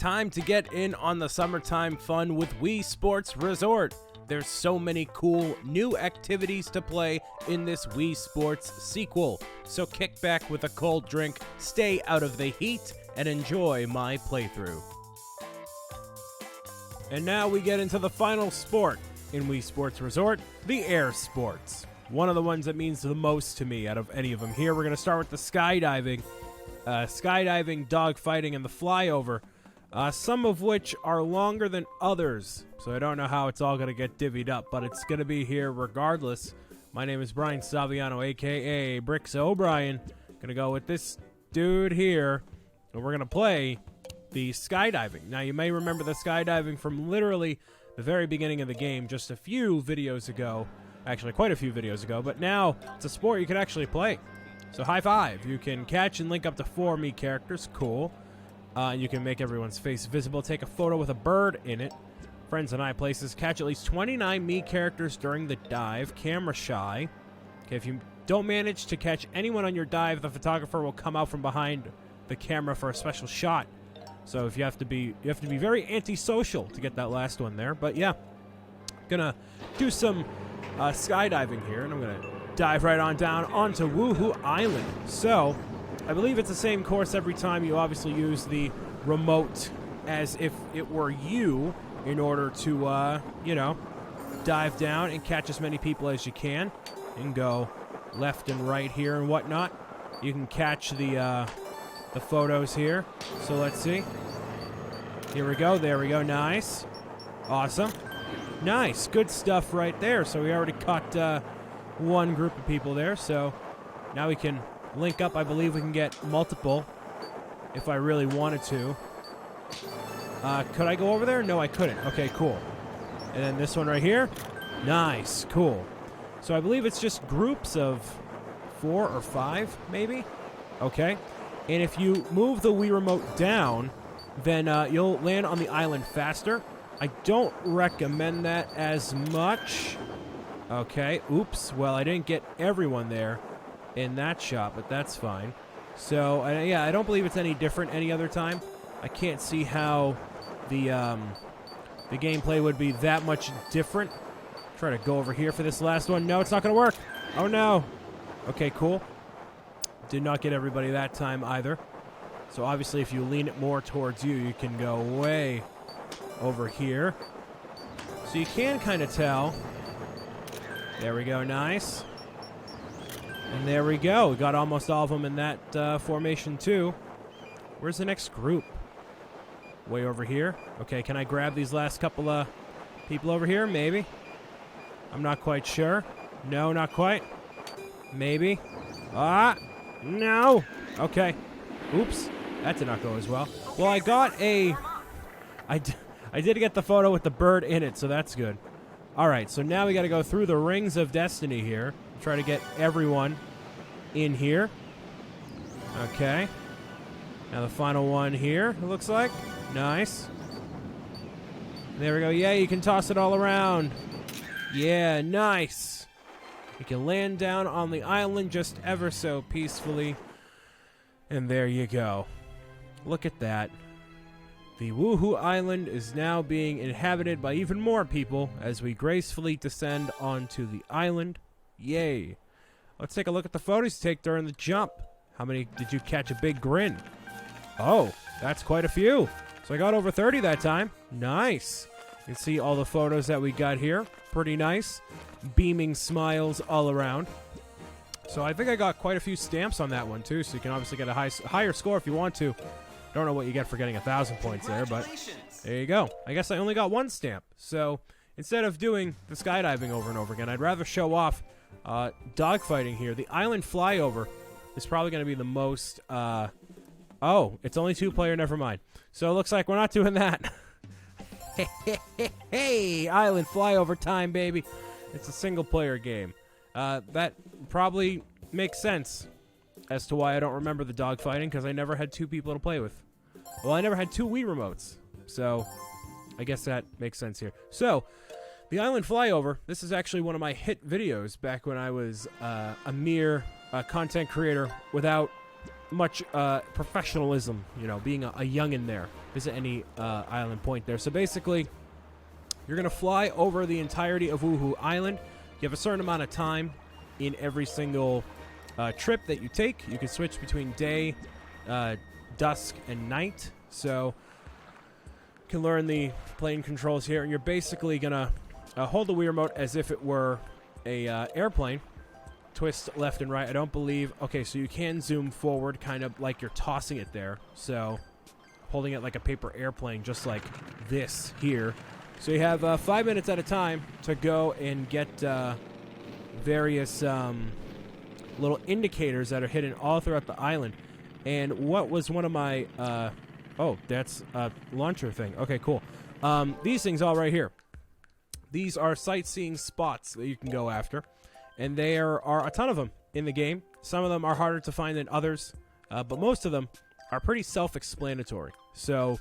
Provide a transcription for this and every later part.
time to get in on the summertime fun with Wii Sports Resort. There's so many cool new activities to play in this Wii Sports sequel. So kick back with a cold drink, stay out of the heat, and enjoy my playthrough. And now we get into the final sport in Wii Sports Resort, the air sports. One of the ones that means the most to me out of any of them here. We're going to start with the skydiving. Skydiving, dogfighting, and the flyover. Some of which are longer than others, so I don't know how it's all going to get divvied up, but it's going to be here regardless. My name is BrianSaviano, a.k.a. Bricks O'Brien. Going to go with this dude here, and we're going to play the skydiving. Now, you may remember the skydiving from literally the very beginning of the game, just a few videos ago. Actually, quite a few videos ago, but now it's a sport you can actually play. So high five. You can catch and link up to 4 Mii characters. Cool. You can make everyone's face visible. Take a photo with a bird in it. Friends and I places. Catch at least 29 Mii characters during the dive. Camera shy. Okay, if you don't manage to catch anyone on your dive, the photographer will come out from behind the camera for a special shot. So if you have to be very antisocial to get that last one there. But yeah, gonna do some skydiving here, and I'm gonna dive right on down onto Wuhu Island. So, I believe it's the same course every time. You obviously use the remote as if it were you in order to, dive down and catch as many people as you can and go left and right here and whatnot. You can catch the photos here. So let's see. Here we go. There we go. Nice. Awesome. Nice. Good stuff right there. So we already caught one group of people there, so now we can link up. I believe we can get multiple if I really wanted to. Could I go over there? No, I couldn't. Okay, cool. And then this one right here. Nice. Cool. So I believe it's just groups of 4 or 5, maybe? Okay. And if you move the Wii Remote down, then you'll land on the island faster. I don't recommend that as much. Okay, oops. Well, I didn't get everyone there in that shot, but that's fine. So, yeah, I don't believe it's any different any other time. I can't see how the gameplay would be that much different. Try to go over here for this last one. No, it's not going to work. Oh, no. Okay, cool. Did not get everybody that time either. So, obviously, if you lean it more towards you, you can go way over here. So, you can kind of tell. There we go, nice. And there we go. We got almost all of them in that formation, too. Where's the next group? Way over here. Okay, can I grab these last couple of people over here? Maybe. I'm not quite sure. No, not quite. Maybe. Ah! No! Okay. Oops. That did not go as well. Well, I got a... I did get the photo with the bird in it, so that's good. Alright, so now we got to go through the Rings of Destiny here. Try to get everyone in here. Okay. Now the final one here, it looks like. Nice. There we go. Yeah, you can toss it all around. Yeah, nice. You can land down on the island just ever so peacefully. And there you go. Look at that. The Wuhu Island is now being inhabited by even more people as we gracefully descend onto the island. Yay. Let's take a look at the photos you take during the jump. How many did you catch a big grin? Oh, that's quite a few. So I got over 30 that time. Nice. You can see all the photos that we got here. Pretty nice. Beaming smiles all around. So I think I got quite a few stamps on that one too, so you can obviously get a higher score if you want to. Don't know what you get for getting 1,000 points there, but there you go. I guess I only got 1 stamp. So instead of doing the skydiving over and over again, I'd rather show off dogfighting here. The island flyover is probably going to be the most... oh, it's only 2-player, never mind. So it looks like we're not doing that. Hey, island flyover time, baby. It's a single-player game. That probably makes sense as to why I don't remember the dogfighting, because I never had 2 people to play with. Well, I never had 2 Wii remotes, so I guess that makes sense here. So, the Island Flyover, this is actually one of my hit videos back when I was a mere content creator without much professionalism, you know, being a youngin' there. Visit any island point there. So basically, you're going to fly over the entirety of Wuhu Island. You have a certain amount of time in every single trip that you take. You can switch between day, dusk, and night. So you can learn the plane controls here, and you're basically going to hold the Wii remote as if it were a airplane. Twist left and right. I don't believe... Okay, so you can zoom forward kind of like you're tossing it there. So holding it like a paper airplane, just like this here. So you have 5 minutes at a time to go and get various little indicators that are hidden all throughout the island. And what was one of my... oh, that's a launcher thing. Okay, cool. These things all right here. These are sightseeing spots that you can go after. And there are a ton of them in the game. Some of them are harder to find than others. But most of them are pretty self-explanatory. So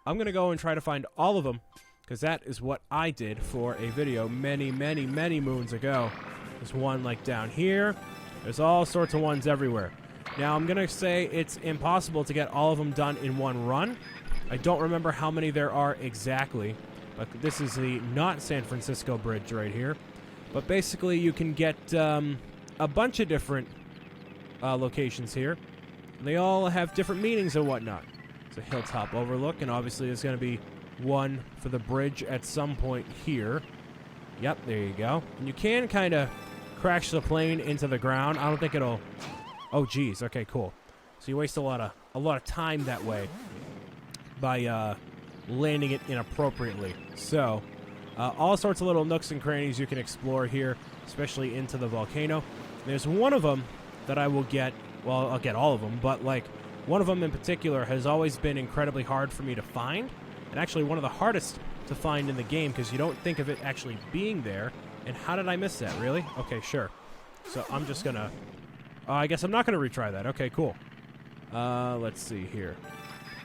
I'm going to go and try to find all of them, because that is what I did for a video many, many, many moons ago. There's one like down here. There's all sorts of ones everywhere. Now, I'm going to say it's impossible to get all of them done in one run. I don't remember how many there are exactly, but this is the not San Francisco bridge right here. But basically, you can get a bunch of different locations here. They all have different meanings and whatnot. It's a hilltop overlook, and obviously there's going to be one for the bridge at some point here. Yep, there you go. And you can kind of crash the plane into the ground. I don't think it'll... Oh, geez. Okay, cool. So you waste a lot of time that way by landing it inappropriately. So... all sorts of little nooks and crannies you can explore here, especially into the volcano. There's one of them that I will get, well, I'll get all of them, but like one of them in particular has always been incredibly hard for me to find, and actually one of the hardest to find in the game because you don't think of it actually being there. And how did I miss that, really? Okay, sure. So I'm just gonna, I guess I'm not gonna retry that. Okay, cool. Let's see here.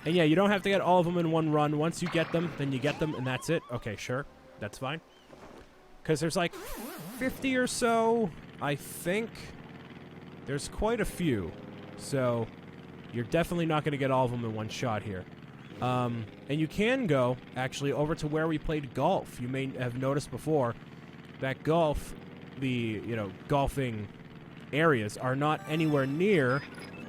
And yeah, you don't have to get all of them in one run. Once you get them, then you get them, and that's it. Okay, sure. That's fine. Because there's like 50 or so, I think. There's quite a few. So you're definitely not going to get all of them in one shot here. And you can go, actually, over to where we played golf. You may have noticed before that golf, the, golfing areas are not anywhere near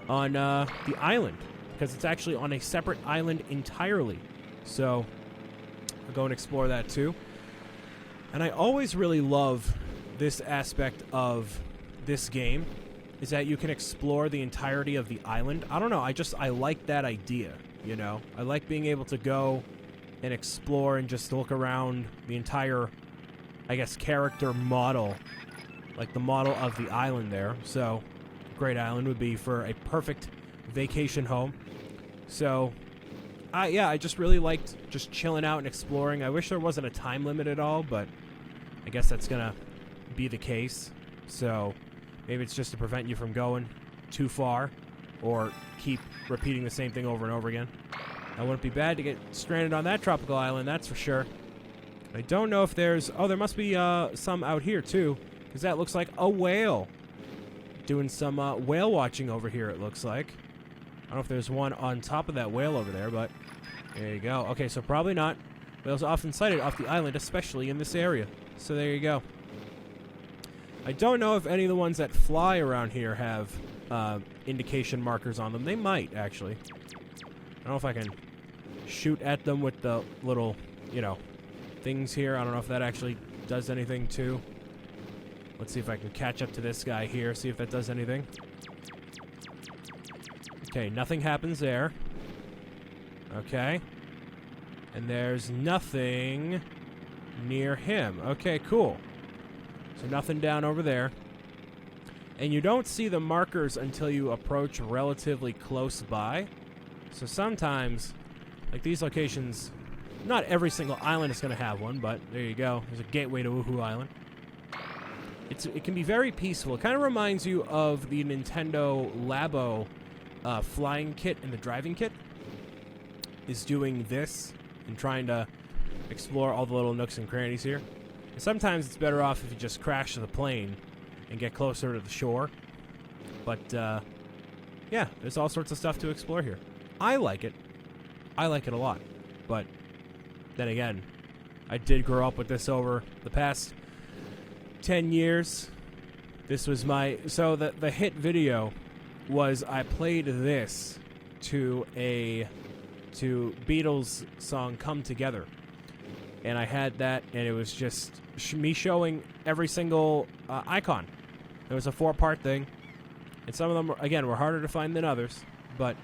on the island. Because it's actually on a separate island entirely. So I'll go and explore that too. And I always really love this aspect of this game, is that you can explore the entirety of the island. I don't know, I like that idea, I like being able to go and explore and just look around the entire, I guess, character model, like the model of the island there. So, Great Island would be for a perfect vacation home. So, I just really liked just chilling out and exploring. I wish there wasn't a time limit at all, but I guess that's going to be the case. So maybe it's just to prevent you from going too far or keep repeating the same thing over and over again. That wouldn't be bad to get stranded on that tropical island, that's for sure. I don't know if there's... Oh, there must be some out here, too, because that looks like a whale. Doing some whale watching over here, it looks like. I don't know if there's one on top of that whale over there, but there you go. Okay, so probably not. Whales are often sighted off the island, especially in this area. So there you go. I don't know if any of the ones that fly around here have indication markers on them. They might, actually. I don't know if I can shoot at them with the little, things here. I don't know if that actually does anything, too. Let's see if I can catch up to this guy here, see if that does anything. Okay, nothing happens there. Okay. And there's nothing near him. Okay, cool. So nothing down over there. And you don't see the markers until you approach relatively close by. So sometimes, like these locations, not every single island is going to have one, but there you go. There's a gateway to Wuhu Island. It can be very peaceful. It kind of reminds you of the Nintendo Labo flying kit and the driving kit. Is doing this and trying to explore all the little nooks and crannies here. And sometimes it's better off if you just crash the plane and get closer to the shore. But, yeah, yeah, there's all sorts of stuff to explore here. I like it. I like it a lot. But then again, I did grow up with this over the past 10 years. This was my... So the hit video was I played this to Beatles song Come Together. And I had that, and it was just me showing every single icon. It was a 4-part thing. And some of them, again, were harder to find than others. But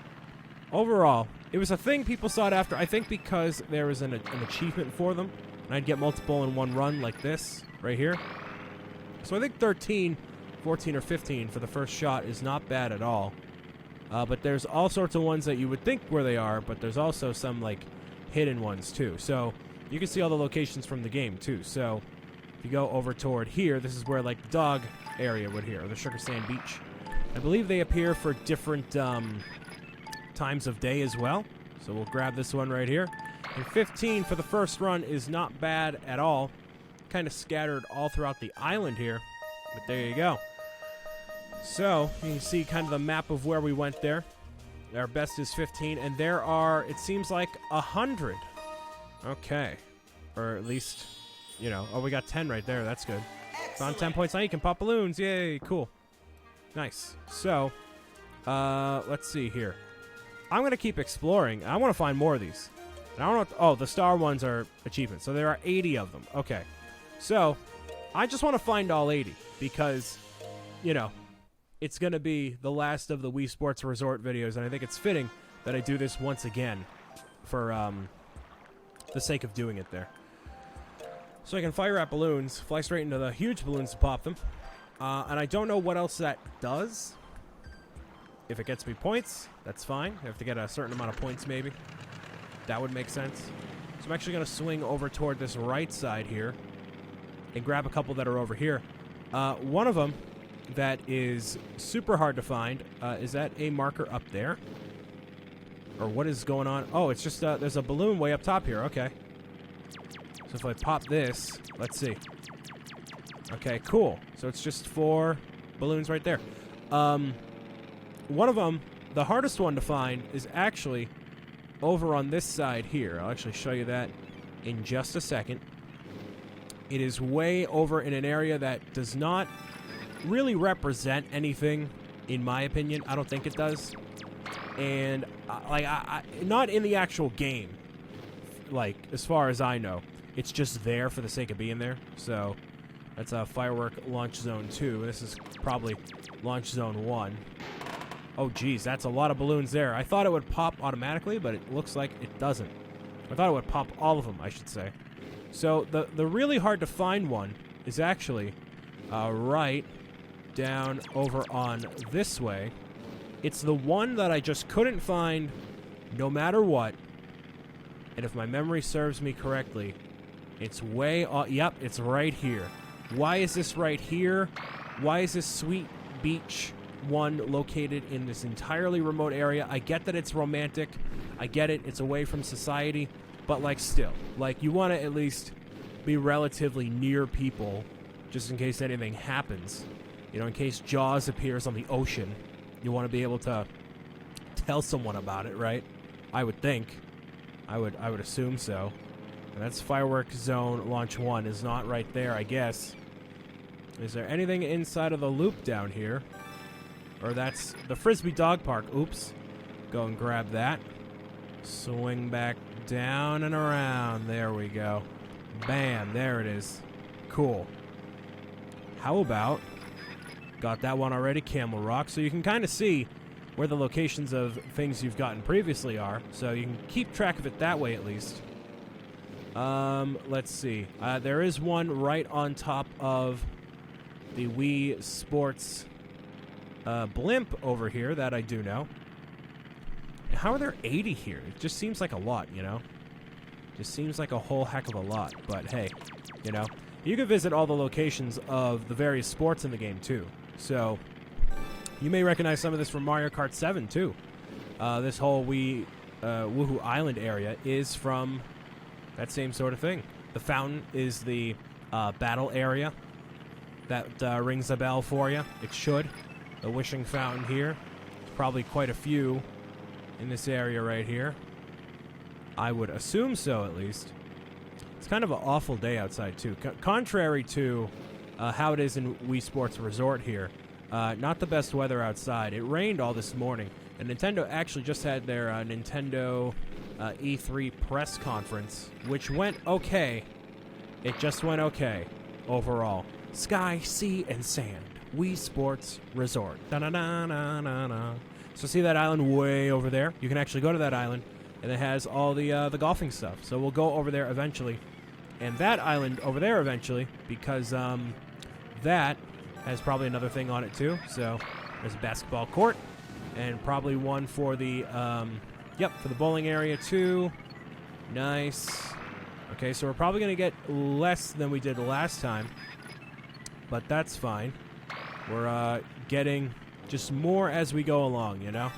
overall, it was a thing people sought after. I think because there was an achievement for them. And I'd get multiple in one run like this, right here. So I think 13, 14, or 15 for the first shot is not bad at all. But there's all sorts of ones that you would think where they are, but there's also some, like, hidden ones, too. So you can see all the locations from the game, too. So if you go over toward here, this is where, like, the dog area would here, or the Sugar Sand Beach. I believe they appear for different times of day as well. So we'll grab this one right here. And 15 for the first run is not bad at all. Kind of scattered all throughout the island here. But there you go. So you can see kind of the map of where we went there. Our best is 15. And there are, it seems like, 100. Okay. Or at least, you know. Oh, we got 10 right there. That's good. Found 10 points. Now you can pop balloons. Yay. Cool. Nice. So, let's see here. I'm going to keep exploring. I want to find more of these. And I don't know what, oh, the star ones are achievements. So there are 80 of them. Okay. So, I just want to find all 80 because, you know, it's going to be the last of the Wii Sports Resort videos, and I think it's fitting that I do this once again for the sake of doing it there. So I can fire at balloons, fly straight into the huge balloons to pop them. And I don't know what else that does. If it gets me points, that's fine. I have to get a certain amount of points, maybe. That would make sense. So I'm actually going to swing over toward this right side here and grab a couple that are over here. One of them that is super hard to find, is that a marker up there? Or what is going on? Oh, it's just, there's a balloon way up top here. Okay. So if I pop this, let's see. Okay, cool. So it's just 4 balloons right there. One of them, the hardest one to find, is actually over on this side here. I'll actually show you that in just a second. It is way over in an area that does not really represent anything, in my opinion. I don't think it does. And, not in the actual game, like, as far as I know. It's just there for the sake of being there. So that's a firework launch zone 2. This is probably launch zone 1. Oh, geez, that's a lot of balloons there. I thought it would pop automatically, but it looks like it doesn't. I thought it would pop all of them, I should say. So the really hard to find one is actually right down over on this way. It's the one that I just couldn't find no matter what. And if my memory serves me correctly, it's way yep, it's right here. Why is this right here? Why is this Sweet Beach one located in this entirely remote area? I get that it's romantic. I get it. It's away from society. But, like, still. Like, you want to at least be relatively near people just in case anything happens. You know, in case Jaws appears on the ocean, you want to be able to tell someone about it, right? I would think. I would assume so. And that's Firework Zone Launch 1 is not right there, I guess. Is there anything inside of the loop down here? Or that's the Frisbee Dog Park. Oops. Go and grab that. Swing back down and around. There we go. Bam. There it is. Cool. How about... Got that one already. Camel Rock. So you can kind of see where the locations of things you've gotten previously are. So you can keep track of it that way at least. Let's see. There is one right on top of the Wii Sports blimp over here that I do know. How are there 80 here? It just seems like a lot, you know? Just seems like a whole heck of a lot. But hey, you know, you can visit all the locations of the various sports in the game too. So you may recognize some of this from Mario Kart 7 too. This whole Wuhu Island area is from that same sort of thing. The fountain is the battle area. That rings a bell for you. It should. The wishing fountain here. Probably quite a few in this area right here. I would assume so, at least. It's kind of an awful day outside, too. Contrary to how it is in Wii Sports Resort here. Not the best weather outside. It rained all this morning. And Nintendo actually just had their Nintendo E3 press conference, which went okay. It just went okay overall. Sky, sea, and sand. Wii Sports Resort. Da-na-na-na-na-na. So see that island way over there? You can actually go to that island, and it has all the golfing stuff. So we'll go over there eventually. And that island over there eventually, because that has probably another thing on it too. So there's a basketball court, and probably one for the, for the bowling area too. Nice. Okay, so we're probably going to get less than we did last time, but that's fine. We're getting just more as we go along, you know?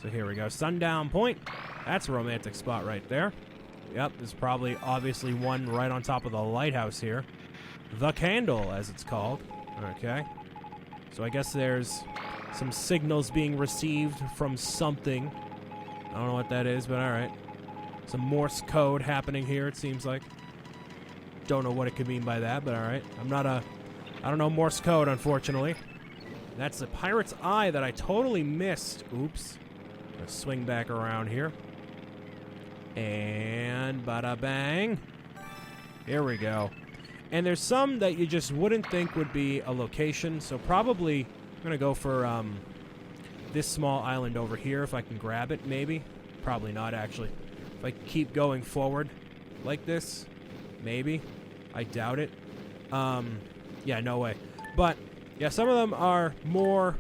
So here we go. Sundown Point. That's a romantic spot right there. Yep, there's probably obviously one right on top of the lighthouse here. The Candle, as it's called. Okay. So I guess there's some signals being received from something. I don't know what that is, but alright. Some Morse code happening here, it seems like. Don't know what it could mean by that, but alright. I don't know Morse code, unfortunately. That's the Pirate's Eye that I totally missed. Oops. Gonna swing back around here. And bada bang. Here we go. And there's some that you just wouldn't think would be a location, so probably I'm gonna go for this small island over here if I can grab it, maybe. Probably not, actually. If I keep going forward like this, maybe. I doubt it. Yeah, no way. But yeah, some of them are more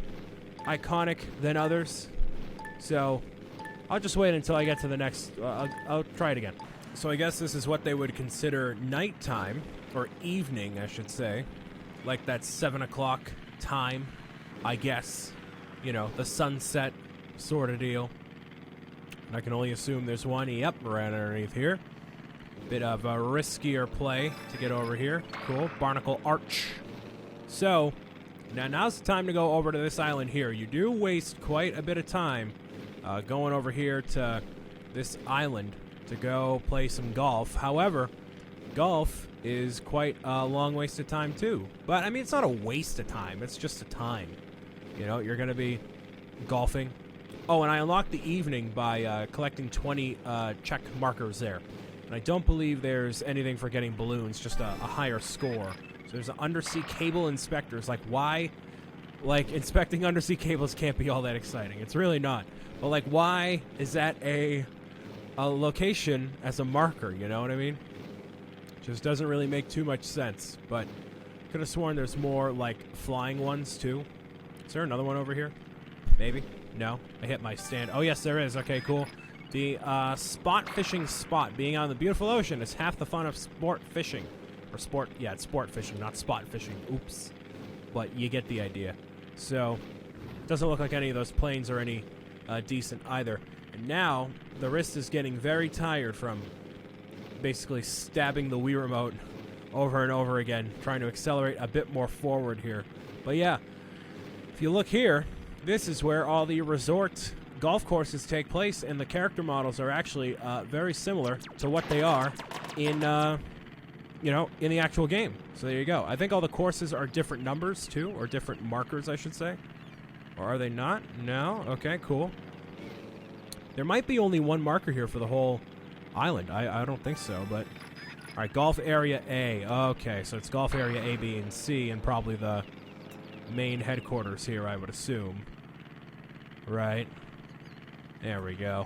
iconic than others. So I'll just wait until I get to the next. I'll try it again. So I guess this is what they would consider nighttime, or evening, I should say. Like that 7 o'clock time, I guess. You know, the sunset sort of deal. And I can only assume there's one, yep, right underneath here. Bit of a riskier play to get over here. Cool. Barnacle Arch. So, now's the time to go over to this island here. You do waste quite a bit of time going over here to this island to go play some golf. However, golf is quite a long waste of time too. But, I mean, it's not a waste of time. It's just a time. You know, you're going to be golfing. Oh, and I unlocked the evening by collecting 20 check markers there. And I don't believe there's anything for getting balloons, just a higher score. So there's an undersea cable inspectors. Like, why? Like, inspecting undersea cables can't be all that exciting. It's really not. But, like, why is that a location as a marker? You know what I mean? Just doesn't really make too much sense. But could have sworn there's more, like, flying ones, too. Is there another one over here? Maybe? No? I hit my stand. Oh, yes, there is. Okay, cool. The spot fishing spot. Being out in the beautiful ocean is half the fun of sport fishing. Or sport, yeah, it's sport fishing, not spot fishing. Oops. But you get the idea. So, doesn't look like any of those planes are any decent either. And now, the wrist is getting very tired from basically stabbing the Wii remote over and over again, trying to accelerate a bit more forward here. But yeah, if you look here, this is where all the resort golf courses take place, and the character models are actually very similar to what they are in, in the actual game. So there you go. I think all the courses are different numbers, too, or different markers, I should say. Or are they not? No? Okay, cool. There might be only one marker here for the whole island. I don't think so, but... All right, Golf Area A. Okay, so it's Golf Area A, B, and C, and probably the main headquarters here, I would assume. Right. There we go.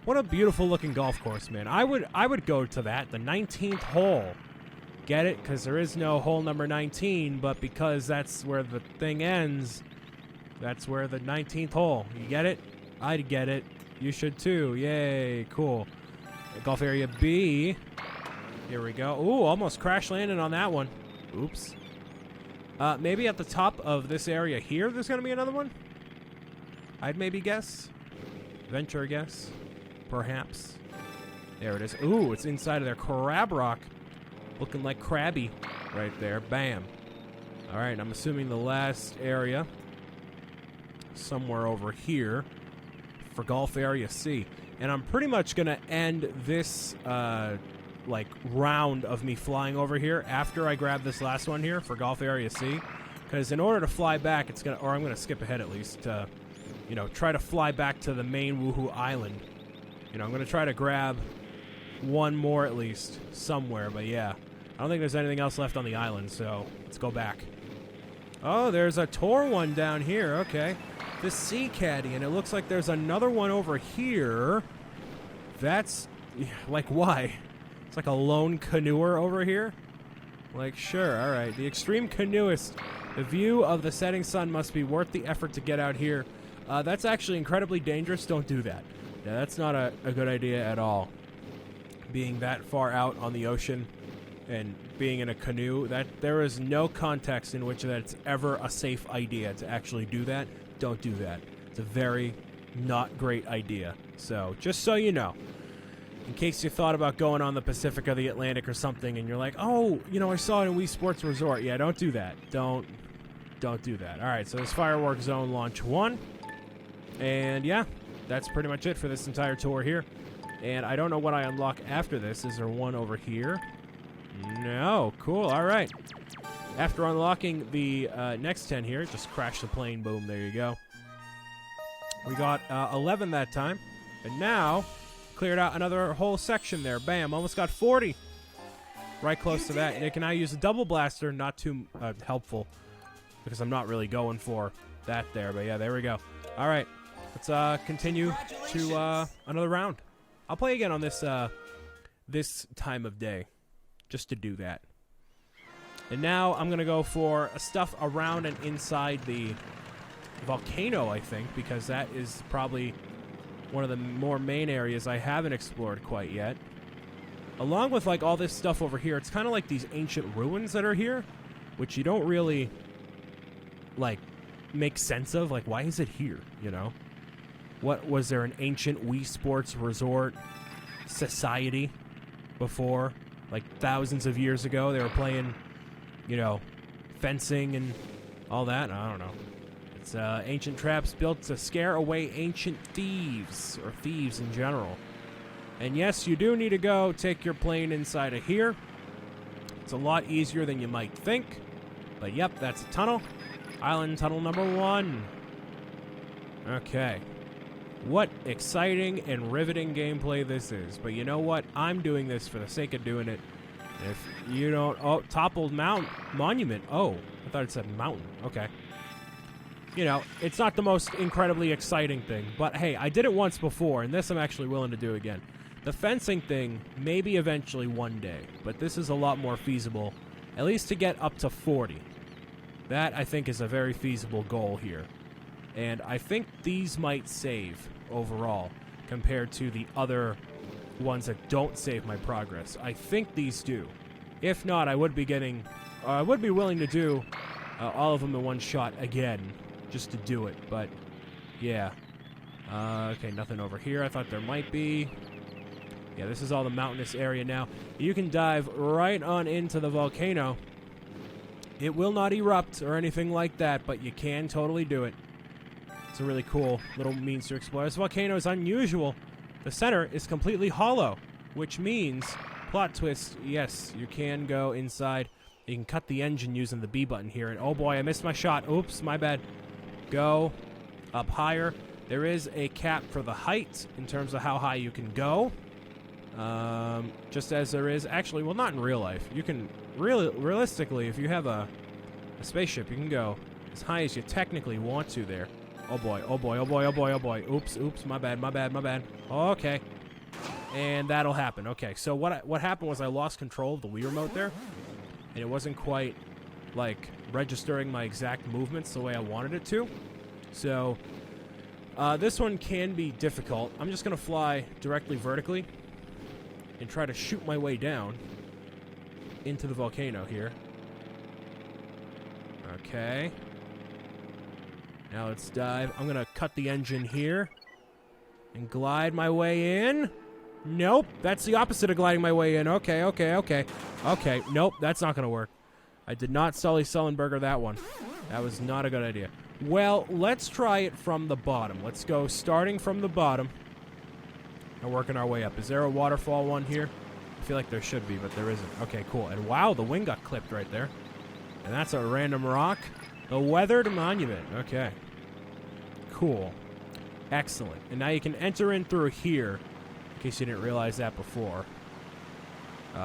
What a beautiful looking golf course, man. I would go to that. The 19th hole. Get it? Because there is no hole number 19, but because that's where the thing ends, that's where the 19th hole. You get it? I'd get it. You should too. Yay. Cool. Golf Area B. Here we go. Ooh, almost crash landed on that one. Oops. Maybe at the top of this area here, there's going to be another one? I'd maybe guess. Venture a guess. Perhaps. There it is. Ooh, it's inside of their crab rock. Looking like Krabby right there. Bam. All right, I'm assuming the last area. somewhere over here for Gulf Area C. And I'm pretty much going to end this, like, round of me flying over here after I grab this last one here for Gulf Area C. Because in order to fly back, it's going to, or I'm going to skip ahead at least, you know, try to fly back to the main Wuhu Island. You know, I'm going to try to grab one more at least somewhere, but yeah. I don't think there's anything else left on the island, so let's go back. Oh, there's a tour one down here, okay. The Sea Caddy, and it looks like there's another one over here. That's, like, why? It's like a lone canoer over here? Like, sure, alright. The extreme canoeist. The view of the setting sun must be worth the effort to get out here. That's actually incredibly dangerous. Don't do that. Yeah, that's not a good idea at all. Being that far out on the ocean and being in a canoe, that there is no context in which that's ever a safe idea to actually do that. Don't do that. It's a very not great idea. So, just so you know, in case you thought about going on the Pacific or the Atlantic or something and you're like, oh, you know, I saw it in Wii Sports Resort. Yeah, don't do that. Don't do that. All right, so this Fireworks Zone Launch 1. And yeah, that's pretty much it for this entire tour here. And I don't know what I unlock after this. Is there one over here? No. Cool. All right. After unlocking the next 10 here, just crash the plane. Boom. There you go. We got 11 that time. And now, cleared out another whole section there. Bam. Almost got 40. Right close to that. And it can now use a double blaster. Not too helpful, because I'm not really going for that there. But yeah, there we go. All right. Let's continue to another round. I'll play again on this this time of day, just to do that. And now I'm going to go for stuff around and inside the volcano, I think, because that is probably one of the more main areas I haven't explored quite yet. Along with, like, all this stuff over here, it's kind of like these ancient ruins that are here, which you don't really, like, make sense of. Like, why is it here, you know? What, was there an ancient Wii Sports Resort society before? Like, thousands of years ago, they were playing, you know, fencing and all that? I don't know. It's ancient traps built to scare away ancient thieves, or thieves in general. And yes, you do need to go take your plane inside of here. It's a lot easier than you might think. But yep, that's a tunnel. Island tunnel number 1. Okay. What exciting and riveting gameplay this is. But you know what? I'm doing this for the sake of doing it. If you don't... Oh, toppled monument. Oh, I thought it said mountain. Okay. You know, it's not the most incredibly exciting thing. But hey, I did it once before, and this I'm actually willing to do again. The fencing thing, maybe eventually one day. But this is a lot more feasible. At least to get up to 40. That, I think, is a very feasible goal here. And I think these might save overall compared to the other ones that don't save my progress. I think these do. If not, I would be willing to do all of them in one shot again, just to do it. But yeah, okay, nothing over here. I thought there might be. Yeah, this is all the mountainous area now. You can dive right on into the volcano. It will not erupt or anything like that, but you can totally do it. It's a really cool little means to explore. This volcano is unusual. The center is completely hollow, which means, plot twist, yes, you can go inside. You can cut the engine using the B button here. And oh boy, I missed my shot. Oops, my bad. Go up higher. There is a cap for the height in terms of how high you can go. Just as there is, actually, well, not in real life. You can, realistically, if you have a spaceship, you can go as high as you technically want to there. Oh boy, oh boy, oh boy, oh boy, oh boy. Oops, oops, my bad, my bad, my bad. Okay. And that'll happen. Okay, so what happened was I lost control of the Wii remote there. And it wasn't quite, like, registering my exact movements the way I wanted it to. So, this one can be difficult. I'm just going to fly directly vertically and try to shoot my way down into the volcano here. Okay. Now let's dive. I'm going to cut the engine here and glide my way in. Nope, that's the opposite of gliding my way in. Okay, okay, okay. Okay, nope, that's not going to work. I did not Sully Sullenberger that one. That was not a good idea. Well, let's try it from the bottom. Let's go starting from the bottom and working our way up. Is there a waterfall one here? I feel like there should be, but there isn't. Okay, cool. And wow, the wing got clipped right there. And that's a random rock. The weathered monument. Okay. Cool. Excellent. And now you can enter in through here, in case you didn't realize that before.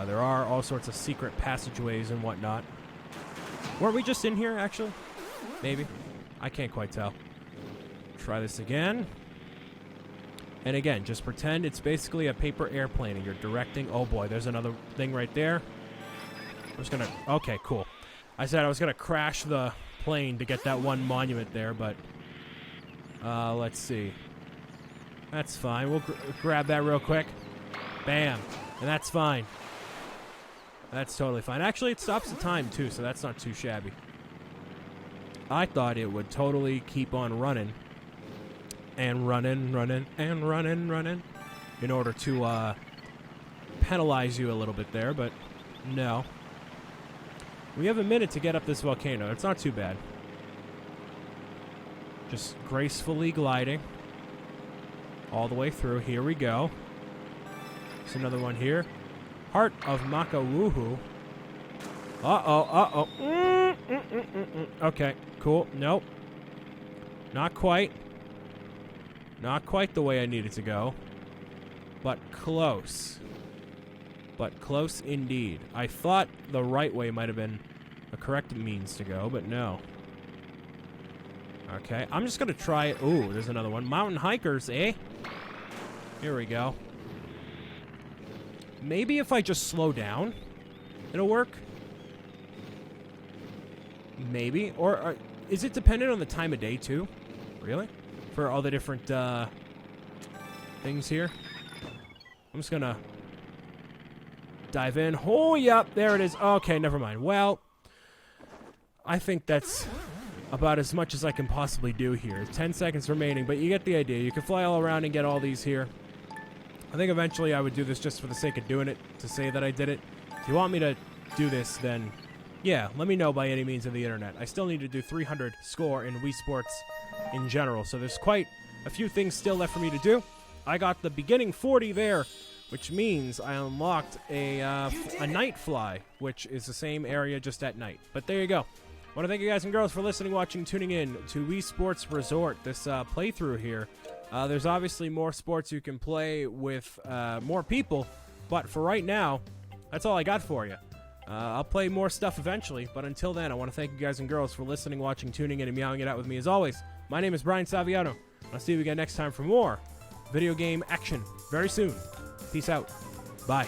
There are all sorts of secret passageways and whatnot. Weren't we just in here, actually? Maybe. I can't quite tell. Try this again. And again, just pretend it's basically a paper airplane and you're directing. Oh boy, there's another thing right there. I'm just gonna... Okay, cool. I said I was gonna crash the plane to get that one monument there, but... let's see. That's fine. We'll grab that real quick. Bam. And that's fine. That's totally fine. Actually, it stops the time, too, so that's not too shabby. I thought it would totally keep on running. And running in order to penalize you a little bit there, but no. We have a minute to get up this volcano. It's not too bad. Just gracefully gliding all the way through. Here we go. There's another one here. Heart of Wuhu. Uh-oh. Okay, cool. Nope. Not quite. Not quite the way I need it to go. But close. But close indeed. I thought the right way might have been the correct means to go, but no. Okay, I'm just gonna try it. Ooh, there's another one. Mountain hikers, eh? Here we go. Maybe if I just slow down, it'll work. Maybe. Or is it dependent on the time of day, too? Really? For all the different things here? I'm just gonna dive in. Oh, yep, there it is. Okay, never mind. Well, I think that's about as much as I can possibly do here. 10 seconds remaining, but you get the idea. You can fly all around and get all these here. I think eventually I would do this just for the sake of doing it, to say that I did it. If you want me to do this, then yeah, let me know by any means of the internet. I still need to do 300 score in Wii Sports in general, so there's quite a few things still left for me to do. I got the beginning 40 there, which means I unlocked a night fly, which is the same area just at night. But there you go. I want to thank you guys and girls for listening, watching, tuning in to Wii Sports Resort, this playthrough here. There's obviously more sports you can play with more people, but for right now, that's all I got for you. I'll play more stuff eventually, but until then, I want to thank you guys and girls for listening, watching, tuning in, and meowing it out with me as always. My name is BrianSaviano. I'll see you again next time for more video game action very soon. Peace out. Bye.